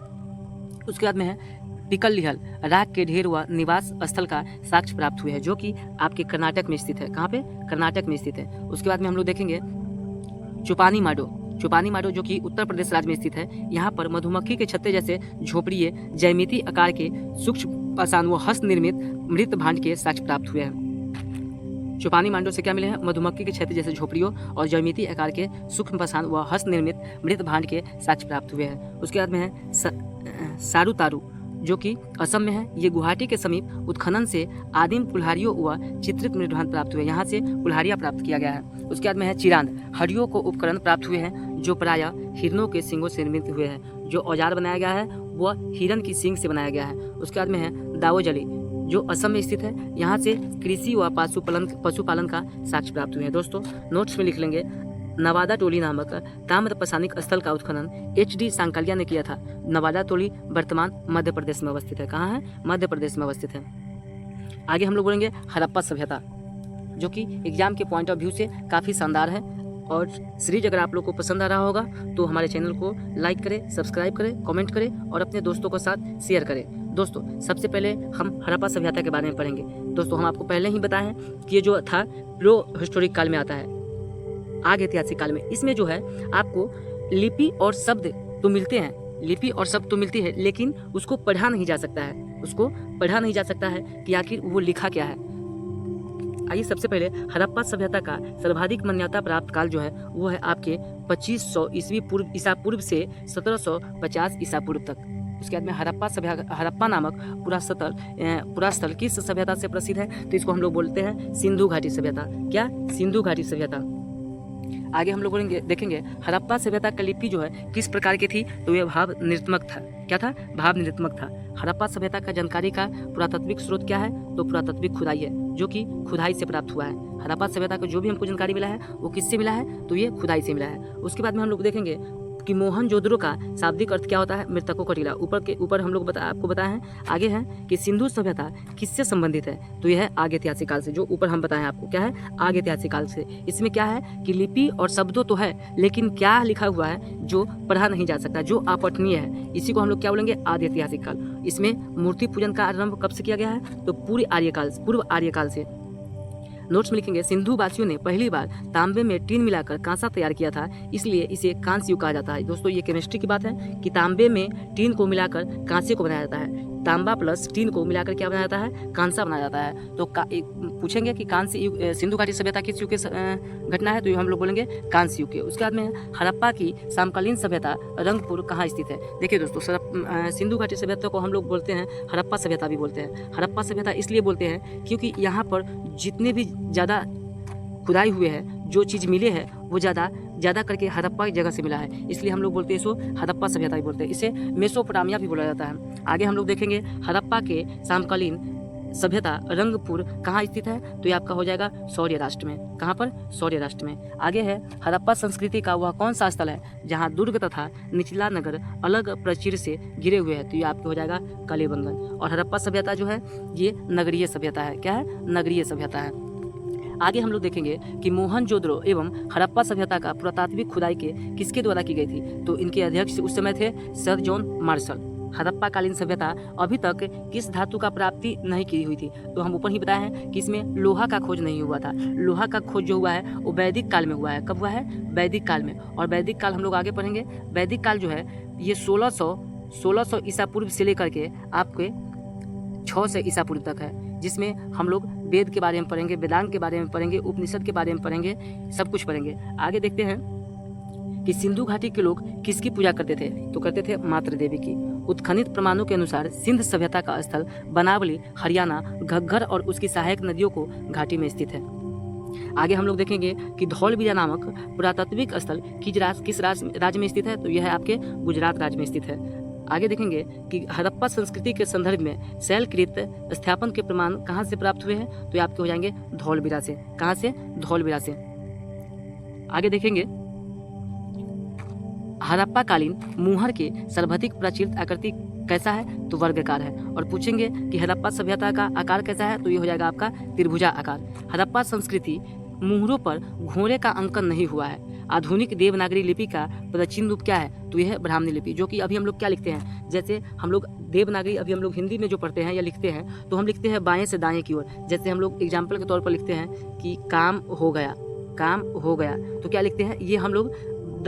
उसके बाद में है टिकल लिहल, राख के ढेर व निवास स्थल का साक्ष्य प्राप्त हुए हैं, जो कि आपके कर्नाटक में स्थित है। कहाँ पे? कर्नाटक में स्थित है। उसके बाद में हम लोग देखेंगे चुपानी माडो, चुपानी माडो जो कि उत्तर प्रदेश राज्य में स्थित है। यहाँ पर मधुमक्खी के छत्ते जैसे झोपड़िए ज्यामिति आकार के सूक्ष्म पाषाण व हस्त निर्मित मृत भांड के साक्ष्य प्राप्त हुए हैं। चुपानी मांडो से क्या मिले हैं? मधुमक्खी के छत्ते जैसे झोपड़ियों और ज्यामिति आकार के सूक्ष्म पाषाण व हस्त निर्मित मृत भांड के साक्ष्य प्राप्त हुए हैं। उसके बाद में है सारू तारू, जो कि असम में है। ये गुवाहाटी के समीप उत्खनन से आदिम कुल्हारियों व चित्रित मृदभांड प्राप्त हुए, यहाँ से कुल्हारियाँ प्राप्त किया गया है। उसके बाद में है चिरांद, हड्डियों को उपकरण प्राप्त हुए हैं जो प्रायः हिरणों के सींगों से निर्मित हुए हैं। जो औजार बनाया गया है वह हिरण की सींग से बनाया गया है। उसके बाद में है दावोजली, जो असम में स्थित है। यहाँ से कृषि व पशुपालन का साक्ष्य प्राप्त हुए हैं। दोस्तों नोट्स में लिख लेंगे, नवादा टोली नामक ताम्र पसानिक स्थल का उत्खनन HD सांकालिया ने किया था। नवादा टोली वर्तमान मध्य प्रदेश में अवस्थित है। कहाँ है? मध्य प्रदेश में अवस्थित है। आगे हम लोग बोलेंगे हड़प्पा सभ्यता, जो कि एग्जाम के पॉइंट ऑफ व्यू से काफ़ी शानदार है। और सीरीज अगर आप लोग को पसंद आ रहा होगा तो हमारे चैनल को लाइक करें, सब्सक्राइब करें, कमेंट करें और अपने दोस्तों के साथ शेयर करें। दोस्तों सबसे पहले हम हड़प्पा सभ्यता के बारे में पढ़ेंगे। दोस्तों हम आपको पहले ही बताए हैं कि ये जो था प्रो हिस्टोरिक काल में आता है, आग ऐतिहासिक काल में। इसमें जो है आपको लिपि और शब्द तो मिलते हैं, लिपि और शब्द तो मिलती है, लेकिन उसको पढ़ा नहीं जा सकता है, उसको पढ़ा नहीं जा सकता है कि आखिर वो लिखा क्या है। आइए सबसे पहले हड़प्पा सभ्यता का सर्वाधिक मान्यता प्राप्त काल जो है वो है आपके 2500 ईसा पूर्व से 1750 ईसा पूर्व तक। उसके बाद में हड़प्पा नामक पुरास्थल किस सभ्यता से प्रसिद्ध है? तो इसको हम लोग बोलते हैं सिंधु घाटी सभ्यता। क्या? सिंधु घाटी सभ्यता। आगे हम लोग देखेंगे हड़प्पा सभ्यता का लिपि जो है किस प्रकार की थी, तो यह भाव निरुत्मक था। क्या था? भाव निरुत्मक था। हड़प्पा सभ्यता का जानकारी का पुरातात्विक स्रोत क्या है? तो पुरातात्विक खुदाई है, जो कि खुदाई से प्राप्त हुआ है। हड़प्पा सभ्यता का जो भी हमको जानकारी मिला है वो किससे मिला है? तो ये खुदाई से मिला है। उसके बाद में हम लोग देखेंगे कि मोहनजोदड़ो का शाब्दिक अर्थ क्या होता है? मृतकों का टीला। ऊपर हम लोग आपको बताए हैं। आगे है कि सिंधु सभ्यता किससे संबंधित है? तो यह है आग ऐतिहासिक काल से, जो ऊपर हम बताएं आपको। क्या है? आग ऐतिहासिक काल से। इसमें क्या है कि लिपि और शब्दों तो है, लेकिन क्या लिखा हुआ है जो पढ़ा नहीं जा सकता, जो अपठनीय है, इसी को हम लोग क्या बोलेंगे? आदि ऐतिहासिक काल। इसमें मूर्ति पूजन का आरंभ कब से किया गया है? तो पूर्व आर्यकाल से। नोट्स में लिखेंगे सिंधु वासियों ने पहली बार तांबे में टीन मिलाकर कांसा तैयार किया था, इसलिए इसे कांस्य युग कहा जाता है। दोस्तों ये केमिस्ट्री की बात है कि तांबे में टीन को मिलाकर कांसे को बनाया जाता है। तांबा प्लस टीन को मिलाकर क्या बनाया जाता है? कांसा बनाया जाता है। तो पूछेंगे कि कांस्य युग, सिंधु घाटी सभ्यता किस युग की घटना है? तो हम लोग बोलेंगे कांस्य युग के। उसके बाद में हड़प्पा की समकालीन सभ्यता रंगपुर कहाँ स्थित है? देखिए दोस्तों सिंधु घाटी सभ्यता को हम लोग बोलते हैं हड़प्पा सभ्यता भी बोलते हैं। हड़प्पा सभ्यता इसलिए बोलते हैं क्योंकि यहाँ पर जितने भी ज़्यादा खुदाई हुए हैं, जो चीज़ मिले हैं वो ज़्यादा करके हड़प्पा की जगह से मिला है, इसलिए हम लोग बोलते हैं इसको हड़प्पा सभ्यता भी बोलते हैं। इसे मेसोपोटामिया भी बोला जाता है। आगे हम लोग देखेंगे हड़प्पा के समकालीन सभ्यता रंगपुर कहाँ स्थित है? तो ये आपका हो जाएगा शौर्य राष्ट्र में। कहाँ पर? शौर्य राष्ट्र में। आगे है हड़प्पा संस्कृति का वह कौन सा स्थल है जहाँ दुर्ग तथा निचला नगर अलग प्राचीर से घिरे हुए हैं? तो ये आपके हो जाएगा कलिबंगन। और हड़प्पा सभ्यता जो है ये नगरीय सभ्यता है। क्या है? नगरीय सभ्यता है। आगे हम लोग देखेंगे कि मोहनजोदड़ो एवं हड़प्पा सभ्यता का पुरातात्विक खुदाई किसके द्वारा की गई थी? तो इनके अध्यक्ष उस समय थे सर जॉन मार्शल। हड़प्पा कालीन सभ्यता अभी तक किस धातु का प्राप्ति नहीं की हुई थी? तो हम ऊपर ही बताए हैं कि इसमें लोहा का खोज नहीं हुआ था। लोहा का खोज जो हुआ है वो वैदिक काल में हुआ है। कब हुआ है? वैदिक काल में। और वैदिक काल हम लोग आगे पढ़ेंगे। वैदिक काल जो है ये 1600 ईसा पूर्व से लेकर के आपके 600 ईसा पूर्व तक है, जिसमें हम लोग वेद के बारे में पढ़ेंगे, वेदांत के बारे में पढ़ेंगे, उपनिषद के बारे में पढ़ेंगे, सब कुछ पढ़ेंगे। आगे देखते हैं कि सिंधु घाटी के लोग किसकी पूजा करते थे? तो करते थे मातृ देवी की। उत्खनित प्रमाणों के अनुसार सिंध सभ्यता का स्थल बनावली, हरियाणा, घग्गर और उसकी सहायक नदियों को घाटी में स्थित है। आगे हम लोग देखेंगे कि धौलवीरा नामक पुरातात्विक स्थल किस राज्य में स्थित है? तो यह है आपके गुजरात राज्य में स्थित है। आगे देखेंगे कि हड़प्पा संस्कृति के संदर्भ में शैलकृत स्थापन के प्रमाण कहाँ से प्राप्त हुए हैं? तो ये आपके हो जाएंगे धौलवीरा से। कहाँ से? धौलवीरा से। आगे देखेंगे हड़प्पा कालीन मुहर के सर्वाधिक प्रचलित आकृति कैसा है तो वर्गाकार है। और पूछेंगे कि हड़प्पा सभ्यता का आकार कैसा है तो ये हो जाएगा आपका त्रिभुजा आकार। हड़प्पा संस्कृति मुहरों पर घोड़े का अंकन नहीं हुआ है। आधुनिक देवनागरी लिपि का प्राचीन रूप क्या है तो यह है ब्राह्मणी लिपि, जो कि अभी हम लोग क्या लिखते हैं, जैसे हम लोग देवनागरी अभी हम लोग हिंदी में जो पढ़ते हैं या लिखते हैं तो हम लिखते हैं बाएं से दाएं की ओर। जैसे हम लोग एग्जाम्पल के तौर पर लिखते हैं कि काम हो गया, काम हो गया, तो क्या लिखते हैं, ये हम लोग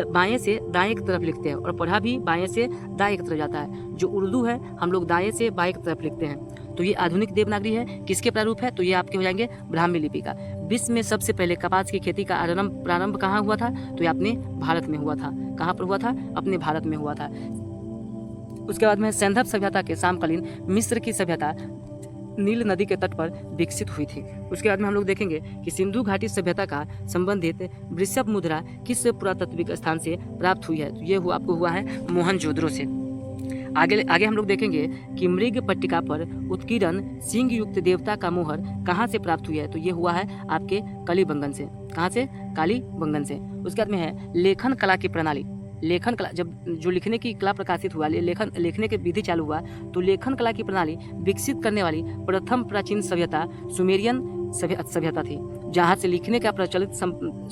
बाएं से दाएं की तरफ लिखते हैं, और पढ़ा भी बाएं से दाएं की तरफ जाता है। जो उर्दू है हम लोग दाएं से बाएं की तरफ लिखते हैं। तो ये आधुनिक देवनागरी है। किसके प्रारूप है तो ये आपके हो जाएंगे ब्राह्मी लिपि का। विश्व में सबसे पहले कपास की खेती का प्रारंभ कहाँ हुआ था तो ये अपने भारत में हुआ था। कहाँ पर हुआ था, अपने भारत में हुआ था। उसके बाद में सिंधु सभ्यता के समकालीन मिस्र की सभ्यता नील नदी के तट पर विकसित हुई थी। उसके बाद में हम लोग देखेंगे कि सिंधु घाटी सभ्यता का संबंधित वृषभ मुद्रा किस पुरातात्विक स्थान से प्राप्त हुई है तो ये आपको हुआ है मोहनजोदड़ो से। आगे हम लोग देखेंगे कि मृग पट्टिका पर उत्कीर्ण सिंह युक्त देवता का मोहर कहाँ से प्राप्त हुई है तो ये हुआ है आपके कलिबंगन से। कहाँ से, कालीबंगन से। उसके बाद में है लेखन कला की प्रणाली। लेखन कला, जब जो लिखने की कला प्रकाशित हुआ, लिखने के विधि चालू हुआ तो लेखन कला की प्रणाली विकसित करने वाली प्रथम प्राचीन सभ्यता सुमेरियन सभ्यता थी। जहाँ से लिखने का प्रचलित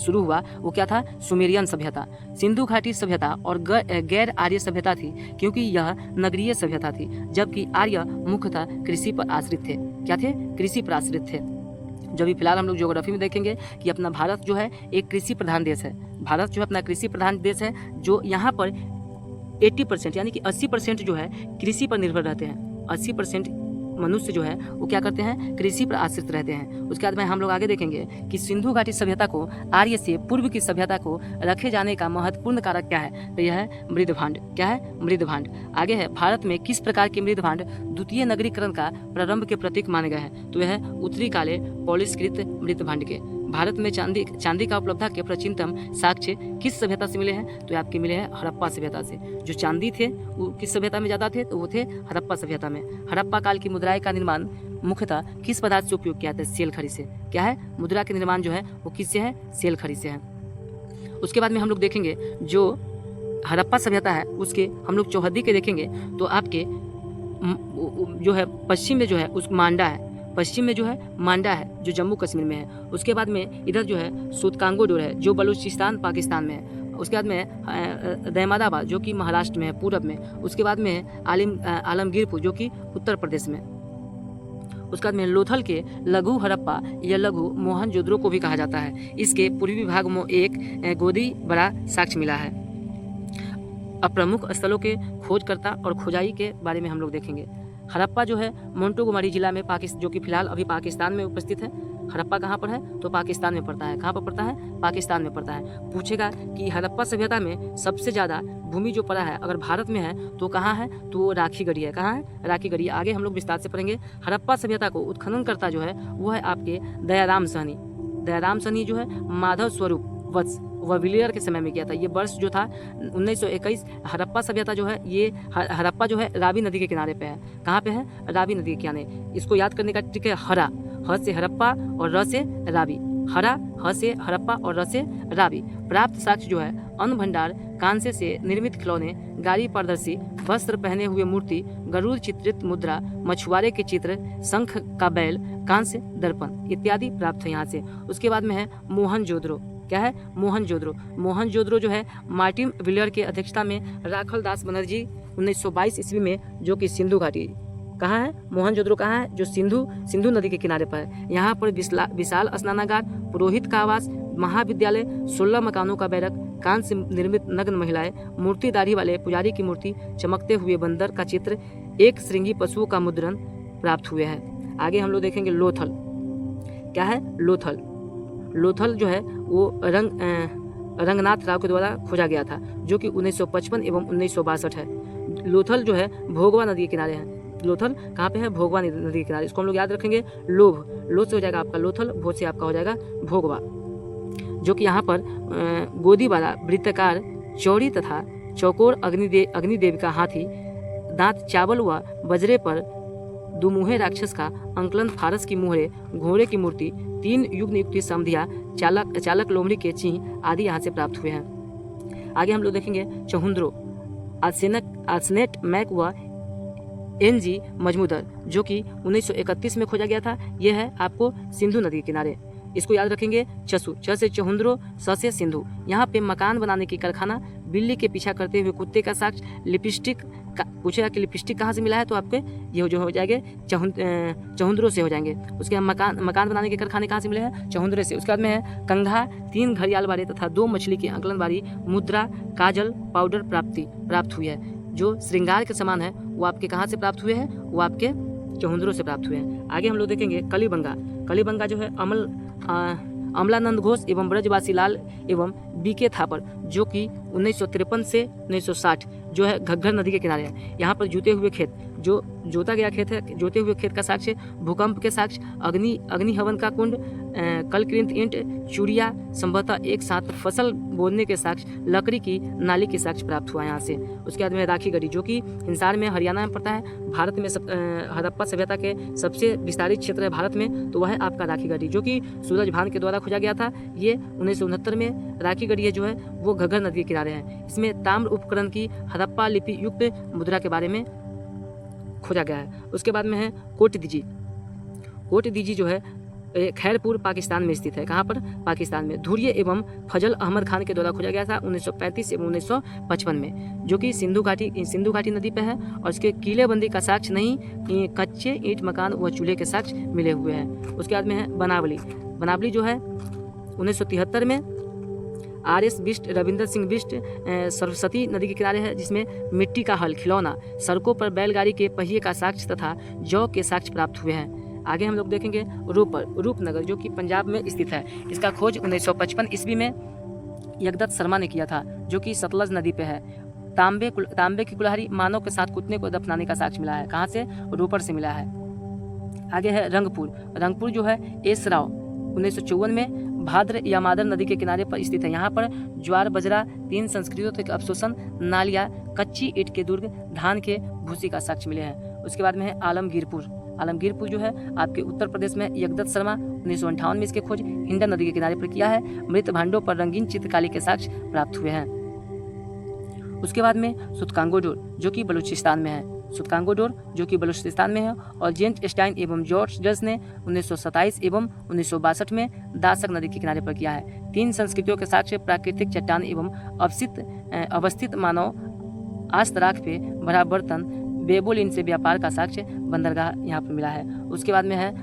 शुरू हुआ वो क्या था, सुमेरियन सभ्यता। सिंधु घाटी सभ्यता और गैर आर्य सभ्यता थी क्योंकि यह नगरीय सभ्यता थी, जबकि आर्य मुख्यतः कृषि पर आश्रित थे। क्या थे, कृषि पर आश्रित थे। जो भी फिलहाल हम लोग ज्योग्राफी में देखेंगे कि अपना भारत जो है एक कृषि प्रधान देश है। भारत जो है अपना कृषि प्रधान देश है, जो यहाँ पर 80% यानी कि 80% जो है कृषि पर निर्भर रहते हैं। 80% मनुष्य जो है वो क्या करते हैं, कृषि पर आश्रित रहते हैं। उसके बाद में हम लोग आगे देखेंगे कि सिंधु घाटी सभ्यता को आर्य से पूर्व की सभ्यता को रखे जाने का महत्वपूर्ण कारक क्या है तो यह है मृदभांड। क्या है, मृदभांड। आगे है भारत में किस प्रकार के मृदभांड द्वितीय नगरीकरण का प्रारंभ के प्रतीक माने गए हैं तो यह है उत्तरी काले पॉलिशकृत मृदभांड के। भारत में चांदी का उपलब्धता के प्राचीनतम साक्ष्य किस सभ्यता से मिले हैं तो आपके मिले हैं हड़प्पा सभ्यता से। जो चांदी थे वो किस सभ्यता में ज़्यादा थे तो वो थे हड़प्पा सभ्यता में। हड़प्पा काल की मुद्राएं का निर्माण मुख्यतः किस पदार्थ से उपयोग किया था, सेल खड़ी से। क्या है, मुद्रा के निर्माण जो है वो किससे है, सेल खड़ी से है। उसके बाद में हम लोग देखेंगे जो हड़प्पा सभ्यता है उसके हम लोग चौहद्दी के देखेंगे तो आपके जो है पश्चिम में जो है उस मांडा है, पश्चिम में जो है मांडा है जो जम्मू कश्मीर में है। उसके बाद में इधर जो है सूतकांगोडोर है जो बलूचिस्तान पाकिस्तान में है। उसके बाद में दहमादाबाद जो कि महाराष्ट्र में है, पूरब में। उसके बाद में आलमगीरपुर जो कि उत्तर प्रदेश में। उसके बाद में लोथल के लघु हड़प्पा या लघु मोहनजोदड़ो को भी कहा जाता है। इसके पूर्वी भाग में एक गोदी बड़ा साक्ष्य मिला है। अब प्रमुख स्थलों के खोजकर्ता और खोजाई के बारे में हम लोग देखेंगे। हड़प्पा जो है मोंटोगोमरी जिला में जो कि फिलहाल अभी पाकिस्तान में उपस्थित है। हड़प्पा कहाँ पर है तो पाकिस्तान में पड़ता है। कहाँ पर पड़ता है, पाकिस्तान में पड़ता है। पूछेगा कि हड़प्पा सभ्यता में सबसे ज़्यादा भूमि जो पड़ा है अगर भारत में है तो कहाँ है तो वो राखीगढ़ी है। कहाँ है, राखीगढ़ी। आगे हम लोग विस्तार से पढ़ेंगे। हड़प्पा सभ्यता को उत्खननकर्ता जो है वो है आपके दयाराम सहनी। दयाराम सहनी जो है माधव स्वरूप वत्स वविलियर के समय में किया था। ये वर्ष जो था 1921। हड़प्पा सभ्यता जो है ये हड़प्पा जो है रावी नदी के किनारे पे है। कहाँ पे है, रावी नदी के किनारे। इसको याद करने का ट्रिक है हरा, ह से हड़प्पा और र से रावी। हरा, ह से हड़प्पा और र से रावी। प्राप्त साक्ष्य जो है अन्न भंडार, कांसे से निर्मित खिलौने, गाड़ी पारदर्शी वस्त्र पहने हुए मूर्ति, गरुड़ चित्रित मुद्रा, मछुआरे के चित्र, शंख का बैल, कांस्य दर्पण इत्यादि प्राप्त है यहाँ से। उसके बाद में है मोहनजोदड़ो। क्या है, मोहनजोदड़ो। मोहनजोदड़ो जो है मार्टिन विलियर के अध्यक्षता में राखल दास बनर्जी 1922 ईस्वी में, जो कि सिंधु घाटी कहाँ है, मोहनजोदड़ो कहाँ है, जो सिंधु नदी के किनारे पर है। यहाँ पर विशाल स्नानागार, पुरोहित का आवास, महाविद्यालय, 16 मकानों का बैरक, कांच से निर्मित नग्न महिलाएं, मूर्ति दाढ़ी वाले पुजारी की मूर्ति, चमकते हुए बंदर का चित्र, एक श्रृंगी पशुओं का मुद्रण प्राप्त हुए हैं। आगे हम लोग देखेंगे लोथल। क्या है, लोथल। लोथल जो है वो रंगनाथ राव के द्वारा खोजा गया था, जो कि 1955 एवं 1962 है। लोथल जो है भोगवा नदी के किनारे है। लोथल कहाँ पे है, भोगवा नदी के किनारे। इसको हम लोग याद रखेंगे। लोभ से हो जाएगा आपका लोथल, भोज से आपका हो जाएगा भोगवा, जो कि यहाँ पर गोदी वाला वृत्ताकार चौड़ी तथा चौकोर अग्निदेव का हाथी, दांत चावल व बजरे पर दुमुहे राक्षस का अंकलन, फारस की मोहरे, घोड़े की मूर्ति, 3 युग्म युक्ति समधिया, चालक लोमड़ी के चिन्ह आदि यहाँ से प्राप्त हुए हैं। आगे हम लोग देखेंगे चहुंद्रो, आर्सेनेट मैक व NG मजमूदर जो कि 1931 में खोजा गया था। यह है आपको सिंधु नदी के किनारे। इसको याद रखेंगे। चसु, च से चहुंद्रो, स से सिंधु। यहाँ पे मकान बनाने की कारखाना, बिल्ली के पीछा करते हुए कुत्ते का साक्ष्य, लिपस्टिक का पूछेगा कि लिपस्टिक कहाँ से मिला है, तो आपके ये जो हो जाएंगे चहुंद्रो से हो जाएंगे। उसके बाद मकान बनाने के कारखाने कहाँ से मिले हैं, चहुंद्रे से। उसके बाद में है कंघा, 3 घड़ियाल बारी तथा 2 मछली की आंकलन बारी, मुद्रा, काजल, पाउडर प्राप्त हुई है। जो श्रृंगार के समान है वो आपके कहाँ से प्राप्त हुए हैं, वो आपके चहुंद्रों से प्राप्त हुए हैं। आगे हम लोग देखेंगे कलिबंगा। कलिबंगा जो है अमलानंद घोष एवं ब्रजवासी लाल एवं BK थापर जो कि 1953 से 1960 जो है घग्गर नदी के किनारे है। यहाँ पर जोते हुए खेत, जो जोता गया खेत है, जोते हुए खेत का साक्ष्य, भूकंप के साक्ष्य, अग्नि हवन का कुंड, कलकृंत ईंट, चूड़िया, संभवतः एक साथ फसल बोने के साक्ष्य, लकड़ी की नाली के साक्ष्य प्राप्त हुआ यहाँ से। उसके बाद में राखी गढ़ी जो कि हिसार में, हरियाणा में पड़ता है। भारत में हड़प्पा सभ्यता के सबसे विस्तारित क्षेत्र है भारत में, तो वह है आपका राखी गढ़ी जो कि सूरज भान के द्वारा खोजा गया था। ये 1969 में राखी गढ़ी जो है वो घग्गर नदी के किनारे है। इसमें ताम्र उपकरण की हड़प्पा लिपि युक्त मुद्रा के बारे में खोजा गया है। उसके बाद में है कोटदीजी। कोटदीजी जो है खैरपुर पाकिस्तान में स्थित है। कहाँ पर, पाकिस्तान में। धुर्य एवं फजल अहमद खान के द्वारा खोजा गया था 1935 एवं 1955 में, जो कि सिंधु घाटी नदी पे है। और इसके किलेबंदी का साक्ष्य नहीं, कच्चे ईंट मकान व चूल्हे के साक्ष्य मिले हुए हैं। उसके बाद में है बनावली। बनावली जो है 1973 में RS बिष्ट, रविंद्र सिंह बिष्ट, सरस्वती नदी के किनारे है, जिसमें मिट्टी का हल, खिलौना, सड़कों पर बैलगाड़ी के पहिए का साक्ष्य तथा जौ के साक्ष्य प्राप्त हुए हैं। आगे हम लोग देखेंगे रूपनगर जो कि पंजाब में स्थित है। इसका खोज 1955 ईस्वी में यगदत्त शर्मा ने किया था, जो कि सतलज नदी पे है। तांबे की कुल्हाड़ी, मानव के साथ कुत्ते को दफनाने का साक्ष्य मिला है। कहाँ से, रूपर से मिला है। आगे है रंगपुर जो है एसराव 1954 में भाद्र या मादर नदी के किनारे पर स्थित है। यहाँ पर ज्वार, बजरा, 3 संस्कृतियों तक अवशोषण, नालिया, कच्ची ईंट के दुर्ग, धान के भूसी का साक्ष्य मिले हैं। उसके बाद में है आलमगीरपुर जो है आपके उत्तर प्रदेश में। यगदत्त शर्मा 1958 में इसके खोज हिंडन नदी के किनारे पर किया है। मृत भांडों पर रंगीन चित्रकारी के साक्ष्य प्राप्त हुए हैं। उसके बाद में सुतकांगोडोर जो कि बलूचिस्तान में है। और जेम्स स्टाइन एवं जॉर्ज जस ने 1927 एवं 1962 में दासक नदी के किनारे पर किया है। 3 संस्कृतियों के साक्ष्य, प्राकृतिक चट्टान एवं अवस्थित मानव आस्तराख पे बड़ा बर्तन, बेबोलिन से व्यापार का साक्ष्य, बंदरगाह यहाँ पर मिला है। उसके बाद में है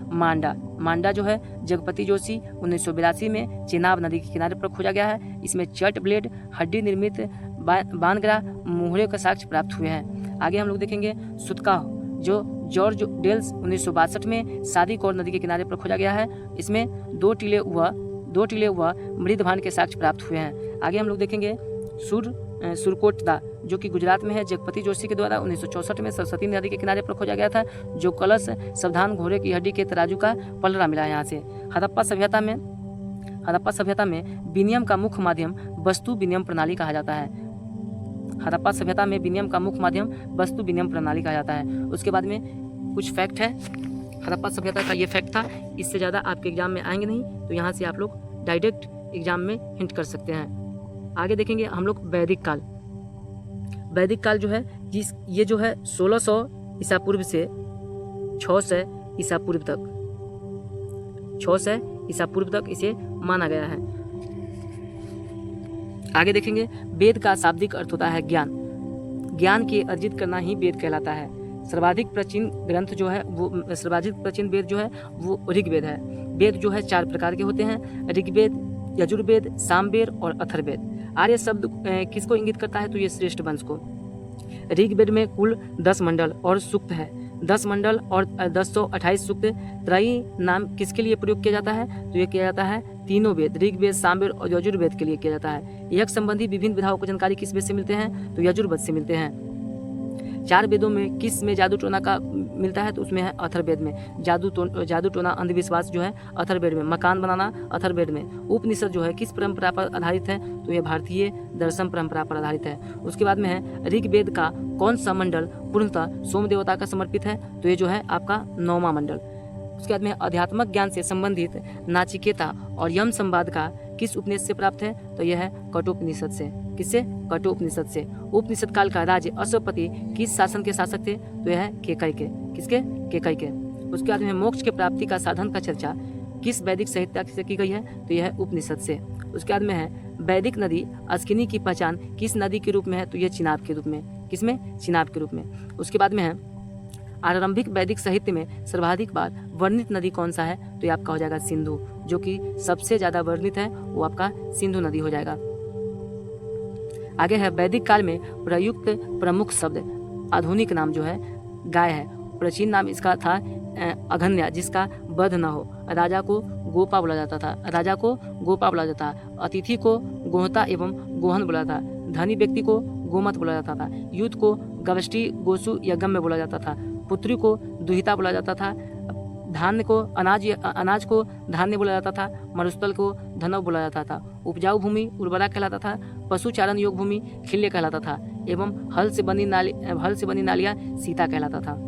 मांडा जो है जगपति जोशी 1982 में चेनाब नदी के किनारे पर खोजा गया है। इसमें चट ब्लेड, हड्डी निर्मित बानग्रा, मुहरे का साक्ष्य प्राप्त हुए हैं। आगे हम लोग देखेंगे सुतकाह जो जॉर्ज डेल्स 1962 में सादीकौर नदी के किनारे पर खोजा गया है। इसमें 2 टीले हुआ मृदभान के साक्ष्य प्राप्त हुए हैं। आगे हम लोग देखेंगे सुरकोटदा जो कि गुजरात में है। जगपति जोशी के द्वारा 1964 में सरस्वती नदी के किनारे पर खोजा गया था। जो कलश, सावधान, घोड़े की हड्डी के तराजू का पलड़ा मिला है यहाँ से। हड़प्पा सभ्यता में विनिमय का मुख्य माध्यम वस्तु विनिमय प्रणाली कहा जाता है। उसके बाद में कुछ फैक्ट है हड़प्पा सभ्यता का। ये फैक्ट था, इससे ज़्यादा आपके एग्जाम में आएंगे नहीं, तो यहाँ से आप लोग डायरेक्ट एग्जाम में हिंट कर सकते हैं। आगे देखेंगे हम लोग वैदिक काल जो है ये जो है 1600 ईसा पूर्व से 600 ईसा पूर्व तक इसे माना गया है। आगे देखेंगे वेद का शाब्दिक अर्थ होता है ज्ञान के अर्जित करना ही वेद कहलाता है। सर्वाधिक प्राचीन वेद जो है वो ऋग्वेद है। वेद जो है 4 प्रकार के होते हैं, ऋग्वेद, यजुर्वेद, सामवेद और अथर्ववेद। आर्य शब्द किसको इंगित करता है, तो ये श्रेष्ठ वंश को। ऋग्वेद में कुल 10 मंडल और सूक्त है। 10 मंडल और 1028 सूक्त। त्रयी नाम किसके लिए प्रयोग किया जाता है, तो ये किया जाता है तीनों वेद, ऋग्वेद, सामवेद और यजुर्वेद के लिए किया जाता है। यज्ञ संबंधी विभिन्न विधाओं को जानकारी किस वेद से मिलते हैं, तो यजुर्वेद से मिलते हैं। 4 वेदों में किस में जादू टोना का मिलता है, तो उसमें है अथर्ववेद में। जादू टोना अंधविश्वास जो है अथर्ववेद में। मकान बनाना अथर्ववेद में। उपनिषद जो है किस परंपरा पर आधारित है, तो ये भारतीय दर्शन परंपरा पर आधारित है। उसके बाद में है ऋग्वेद का कौन सा मंडल पूर्णतः सोम देवता का समर्पित है, तो ये जो है आपका 9वां मंडल। उसके बाद में अध्यात्मक ज्ञान से संबंधित नाचिकेता और यम संवाद का किस उपनिषद से प्राप्त है? तो यह है कठोपनिषद से। किससे? कठोपनिषद से। उपनिषद काल का राजा अश्वपति किस शासन के शासक थे? तो यह है केकई के। किसके? केकई के। उसके बाद में मोक्ष के प्राप्ति का साधन का चर्चा किस वैदिक साहित्य से की गई है? तो यह है उपनिषद से। उसके बाद में है वैदिक नदी अस्किनी की पहचान किस नदी के रूप में है? तो यह चिनाब के रूप में। किसमें? चिनाब के रूप में। उसके बाद में है आरंभिक वैदिक साहित्य में सर्वाधिक बार वर्णित नदी कौन सा है? तो ये आपका हो जाएगा सिंधु, जो कि सबसे ज्यादा वर्णित है वो आपका सिंधु नदी हो जाएगा। आगे है वैदिक काल में प्रयुक्त प्रमुख शब्द। आधुनिक नाम जो है गाय है। प्राचीन नाम इसका था अघन्या, जिसका वध न हो। राजा को गोपा बोला जाता था। राजा को गोपा बोला जाता। अतिथि को गोहता एवं गोहन बोला जाता। धनी व्यक्ति को गोमत बोला जाता था। युद्ध को गवष्टि, गोसु या गम्य बोला जाता था। पुत्री को दुहिता बोला जाता था। धान्य को अनाज को धान्य बोला जाता था। मरुस्थल को धनव बोला जाता था। उपजाऊ भूमि उर्वरा कहलाता था। पशु चारण योग भूमि खिल्य कहलाता था। एवं हल से बनी नालियां सीता कहलाता था।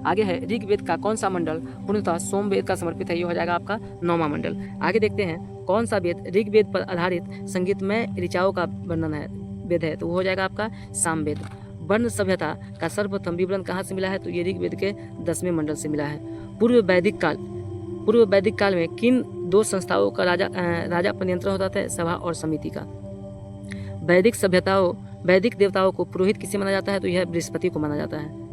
आगे है ऋग्वेद का कौन सा मंडल पूर्णतः सोमवेद का समर्पित है? ये हो जाएगा आपका 9वां मंडल। आगे देखते हैं कौन सा वेद ऋग्वेद पर आधारित संगीतमय ऋचाओं का वर्णन है वेद है? तो वो हो जाएगा आपका सामवेद। वर्ण सभ्यता का सर्वप्रथम विवरण कहाँ से मिला है? तो ये ऋग्वेद के 10वें मंडल से मिला है। पूर्व वैदिक काल में किन 2 संस्थाओं का राजा पर नियंत्रण होता था? सभा और समिति का। वैदिक देवताओं को पुरोहित किसे माना जाता है? तो यह बृहस्पति को माना जाता है।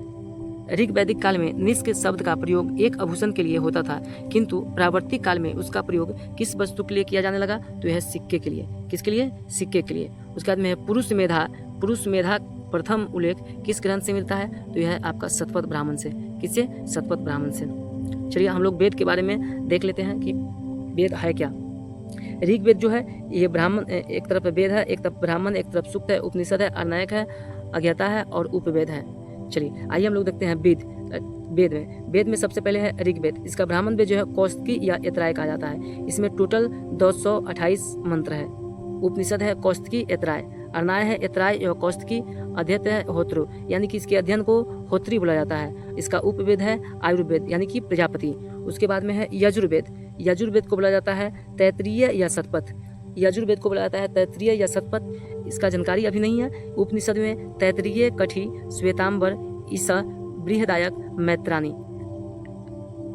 ऋग वैदिक काल में निष्क शब्द का प्रयोग एक आभूषण के लिए होता था, किंतु प्रावर्तिक काल में उसका प्रयोग किस वस्तु के लिए किया जाने लगा? तो यह सिक्के के लिए। किसके लिए? सिक्के के लिए। उसके बाद में पुरुष मेधा प्रथम उल्लेख किस ग्रंथ से मिलता है? तो यह है आपका शतपथ ब्राह्मण से। किससे? शतपथ ब्राह्मण से। चलिए हम लोग वेद के बारे में देख लेते हैं कि वेद है क्या। ऋग्वेद जो है ये ब्राह्मण, एक तरफ वेद है, एक तरफ ब्राह्मण, एक तरफ सूक्त है, उपनिषद है, अर्नायक है, अज्ञाता है और उपवेद है। चलिए आइए हम लोग देखते हैं वेद में सबसे पहले है ऋग्वेद। इसका ब्राह्मण वेद जो है कौस्तुकी या ऐतराय कहा जाता है। इसमें टोटल 228 मंत्र है। उपनिषद है कौस्तुकी ऐतराय, अर्नाय है ऐतराय एवं कौस्तुकी, अध्ययन है होत्रु, यानी कि इसके अध्ययन को होत्री बोला जाता है। इसका उपवेद है आयुर्वेद यानी कि प्रजापति। उसके बाद में है यजुर्वेद को बोला जाता है तैत्तिरीय या शतपथ। यजुर्वेद को बोला जाता है तैत्तिरीय या शतपथ। इसका जानकारी अभी नहीं है। उपनिषद में तैत्तिरीय, कठी, श्वेतांबर, ईसा, बृहदायक, मैत्राणी।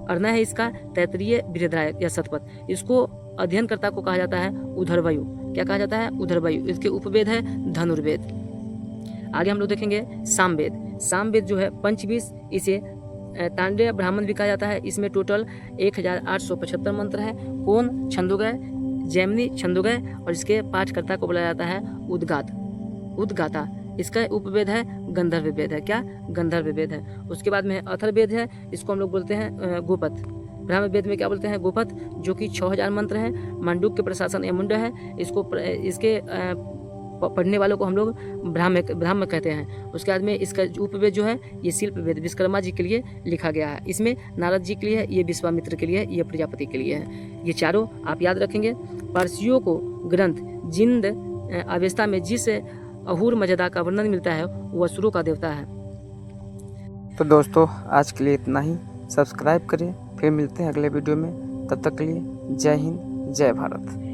अर्ना है इसका तैत्तिरीय, बृहदायक या शतपथ। इसको अध्ययनकर्ता को कहा जाता है उधरवयु। क्या कहा जाता है? उधरवयु। इसके उपवेद है धनुर्वेद। आगे हम लोग देखेंगे सामवेद जो है पंचविश, इसे तांडेय ब्राह्मण भी कहा जाता है। इसमें टोटल 1875 मंत्र है। कौन? छंदोगय, जैमिनी छंदोगय, और इसके पाठकर्ता को बोला जाता है उद्गाता। इसका उपवेद है गंधर्व वेद है। क्या? गंधर्व वेद है। उसके बाद में अथर्ववेद है, इसको हम लोग बोलते हैं गोपथ। ब्राह्मण वेद में क्या बोलते हैं? गोपथ, जो कि 6000 मंत्र है। मांडुक के प्रशासन एमुंड है। इसके पढ़ने वालों को हम लोग ब्राह्म कहते हैं। उसके बाद में इसका उपवेद जो है ये शिल्प वेद विश्वकर्मा जी के लिए लिखा गया है। इसमें नारद जी के लिए है, ये विश्वामित्र के लिए है, ये प्रजापति के लिए है। ये चारों आप याद रखेंगे। पारसियों को ग्रंथ जिंद अवस्था में जिस अहूर मर्यादा का वर्णन मिलता है वो असुरों का देवता है। तो दोस्तों आज के लिए इतना ही। सब्सक्राइब करें, फिर मिलते हैं अगले वीडियो में। तब तक के लिए जय हिंद, जय भारत।